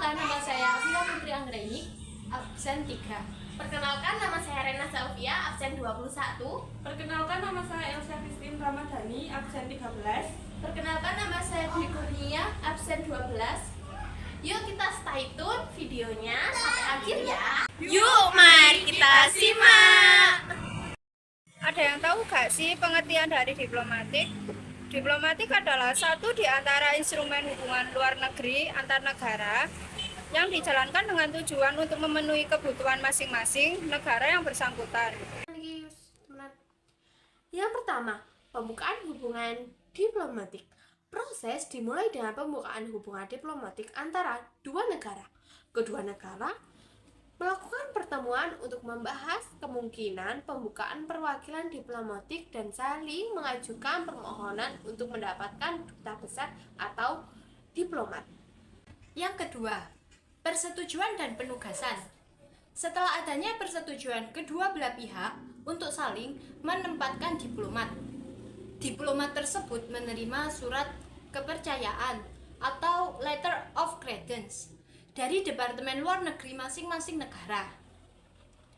Perkenalkan, nama saya Afila Putri Anggraini, absen 3. Perkenalkan, nama saya Rena Zaufia, absen 21. Perkenalkan, nama saya Elsa Christine Ramadhani, absen 13. Perkenalkan, nama saya Dwi Kurnia, absen 12. Yuk kita stay tune videonya sampai akhir ya. Yuk mari kita simak. Ada yang tahu gak sih pengertian dari diplomatik? Diplomatik adalah satu di antara instrumen hubungan luar negeri antar negara yang dijalankan dengan tujuan untuk memenuhi kebutuhan masing-masing negara yang bersangkutan. Yang pertama, pembukaan hubungan diplomatik. Proses dimulai dengan pembukaan hubungan diplomatik antara dua negara. Kedua negara melakukan pertemuan untuk membahas kemungkinan pembukaan perwakilan diplomatik dan saling mengajukan permohonan untuk mendapatkan duta besar atau diplomat. Yang kedua, persetujuan dan penugasan. Setelah adanya persetujuan kedua belah pihak untuk saling menempatkan diplomat, diplomat tersebut menerima surat kepercayaan atau letter of credence dari Departemen Luar Negeri masing-masing negara.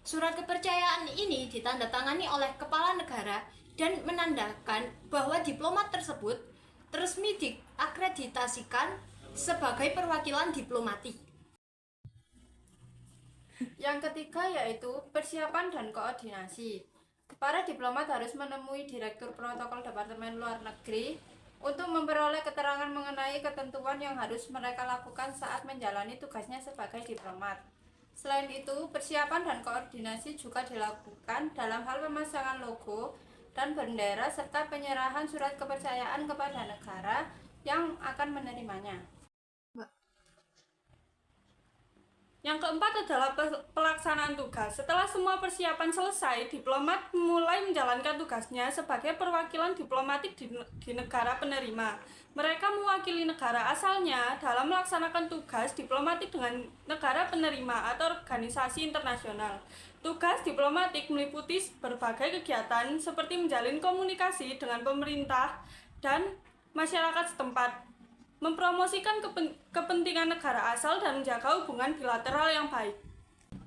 Surat kepercayaan ini ditandatangani oleh kepala negara dan menandakan bahwa diplomat tersebut resmi diakreditasikan sebagai perwakilan diplomatik. Yang ketiga yaitu persiapan dan koordinasi. Para diplomat harus menemui Direktur Protokol Departemen Luar Negeri untuk memperoleh keterangan mengenai ketentuan yang harus mereka lakukan saat menjalani tugasnya sebagai diplomat. Selain itu, persiapan dan koordinasi juga dilakukan dalam hal pemasangan logo dan bendera serta penyerahan surat kepercayaan kepada negara yang akan menerimanya. Yang keempat adalah pelaksanaan tugas. Setelah semua persiapan selesai, diplomat mulai menjalankan tugasnya sebagai perwakilan diplomatik di negara penerima. Mereka mewakili negara asalnya dalam melaksanakan tugas diplomatik dengan negara penerima atau organisasi internasional. Tugas diplomatik meliputi berbagai kegiatan seperti menjalin komunikasi dengan pemerintah dan masyarakat setempat, mempromosikan kepentingan negara asal dan menjaga hubungan bilateral yang baik.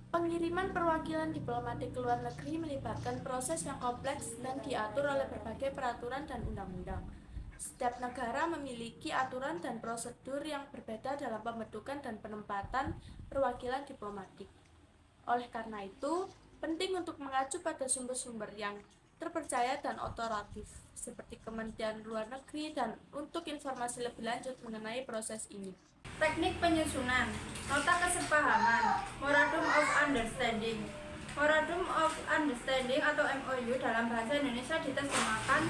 Pengiriman perwakilan diplomatik ke luar negeri melibatkan proses yang kompleks dan diatur oleh berbagai peraturan dan undang-undang. Setiap negara memiliki aturan dan prosedur yang berbeda dalam pembentukan dan penempatan perwakilan diplomatik. Oleh karena itu, penting untuk mengacu pada sumber-sumber yang terpercaya dan otoritatif seperti Kementerian Luar Negeri dan untuk informasi lebih lanjut mengenai proses ini. Teknik penyusunan, nota kesepahaman, Memorandum of Understanding. Memorandum of Understanding atau MOU dalam bahasa Indonesia diterjemahkan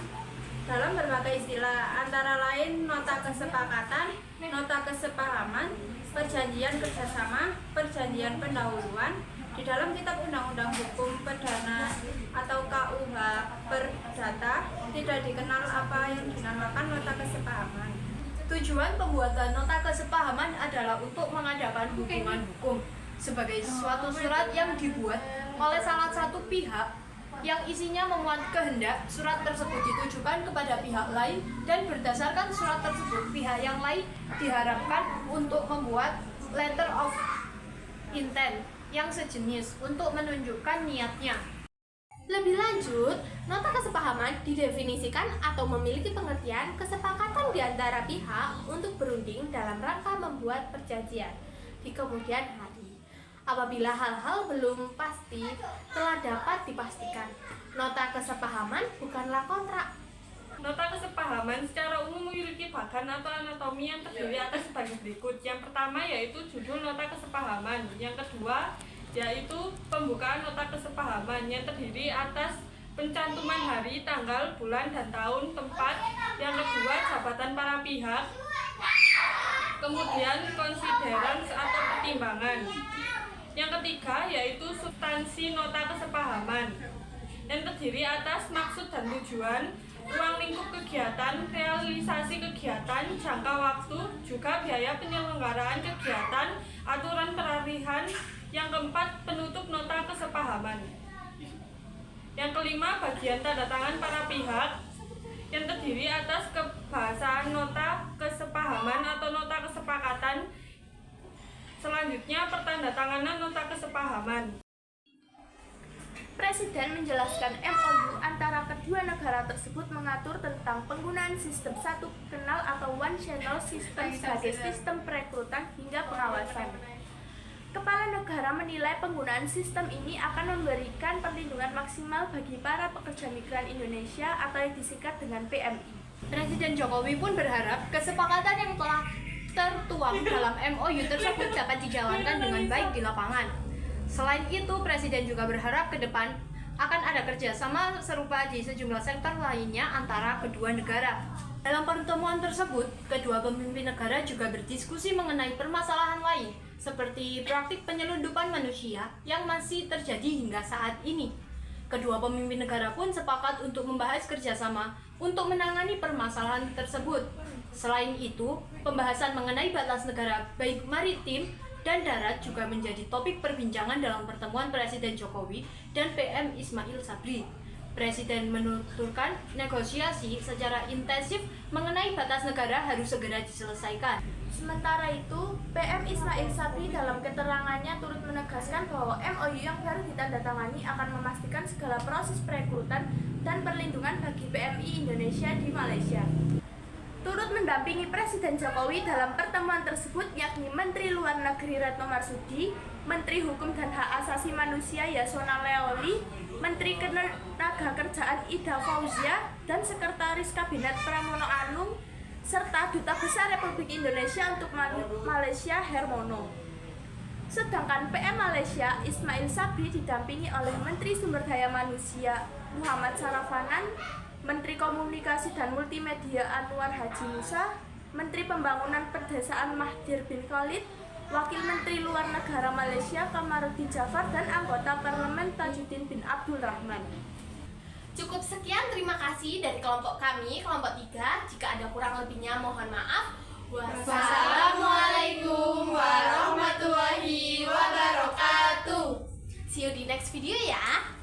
dalam berbagai istilah, antara lain nota kesepakatan, nota kesepahaman, perjanjian kerjasama, perjanjian pendahuluan. Di dalam Kitab Undang-Undang Hukum Perdana atau KUH Perdata tidak dikenal apa yang dinamakan nota kesepahaman. Tujuan pembuatan nota kesepahaman adalah untuk mengadakan hubungan hukum sebagai suatu surat yang dibuat oleh salah satu pihak yang isinya memuat kehendak surat tersebut ditujukan kepada pihak lain, dan berdasarkan surat tersebut pihak yang lain diharapkan untuk membuat letter of intent yang sejenis untuk menunjukkan niatnya. Lebih lanjut, nota kesepahaman didefinisikan atau memiliki pengertian kesepakatan di antara pihak untuk berunding dalam rangka membuat perjanjian di kemudian hari. Apabila hal-hal belum pasti telah dapat dipastikan, nota kesepahaman bukanlah kontrak. Nota kesepahaman secara umum memiliki bagan atau anatomi yang terdiri atas sebagai berikut. Yang pertama yaitu judul nota kesepahaman. Yang kedua yaitu pembukaan nota kesepahaman yang terdiri atas pencantuman hari, tanggal, bulan, dan tahun, tempat. Yang kedua jabatan para pihak. Kemudian konsiderans atau pertimbangan. Yang ketiga yaitu substansi nota kesepahaman yang terdiri atas maksud dan tujuan, ruang lingkup kegiatan, realisasi kegiatan, jangka waktu, juga biaya penyelenggaraan kegiatan, aturan peralihan. Yang keempat, penutup nota kesepahaman. Yang kelima, bagian tanda tangan para pihak yang terdiri atas kebahasaan nota kesepahaman atau nota kesepakatan Selanjutnya, pertandatanganan nota kesepahaman. Presiden menjelaskan MOU antara kedua negara tersebut mengatur tentang penggunaan sistem satu kenal atau one channel system sebagai sistem perekrutan hingga pengawasan. Kepala negara menilai penggunaan sistem ini akan memberikan perlindungan maksimal bagi para pekerja migran Indonesia atau yang disingkat dengan PMI. Presiden Jokowi pun berharap kesepakatan yang telah tertuang dalam MOU tersebut dapat dijalankan dengan baik di lapangan. Selain itu, Presiden juga berharap ke depan akan ada kerjasama serupa di sejumlah sektor lainnya antara kedua negara. Dalam pertemuan tersebut, kedua pemimpin negara juga berdiskusi mengenai permasalahan lain, seperti praktik penyelundupan manusia yang masih terjadi hingga saat ini. Kedua pemimpin negara pun sepakat untuk membahas kerjasama untuk menangani permasalahan tersebut. Selain itu, pembahasan mengenai batas negara baik maritim dan darat juga menjadi topik perbincangan dalam pertemuan Presiden Jokowi dan PM Ismail Sabri. Presiden menuturkan negosiasi secara intensif mengenai batas negara harus segera diselesaikan. Sementara itu, PM Ismail Sabri dalam keterangannya turut menegaskan bahwa MOU yang baru ditandatangani akan memastikan segala proses perekrutan dan perlindungan bagi PMI Indonesia di Malaysia. Turut mendampingi Presiden Jokowi dalam pertemuan tersebut yakni Menteri Luar Negeri Retno Marsudi, Menteri Hukum dan Hak Asasi Manusia Yasona Lawli, Menteri Ketenagakerjaan Ida Fauzia, dan Sekretaris Kabinet Pramono Anung, serta Duta Besar Republik Indonesia untuk Malaysia Hermono. Sedangkan PM Malaysia Ismail Sabri didampingi oleh Menteri Sumber Daya Manusia Muhammad Sarafanan, Menteri Komunikasi dan Multimedia Anwar Haji Musa, Menteri Pembangunan Pedesaan Mahathir bin Khalid, Wakil Menteri Luar Negara Malaysia Kamaruddin Jafar, dan anggota Parlemen Tajuddin bin Abdul Rahman. Cukup sekian, terima kasih dari kelompok kami, kelompok 3. Jika ada kurang lebihnya mohon maaf. Wassalamualaikum warahmatullahi wabarakatuh. See you di next video ya.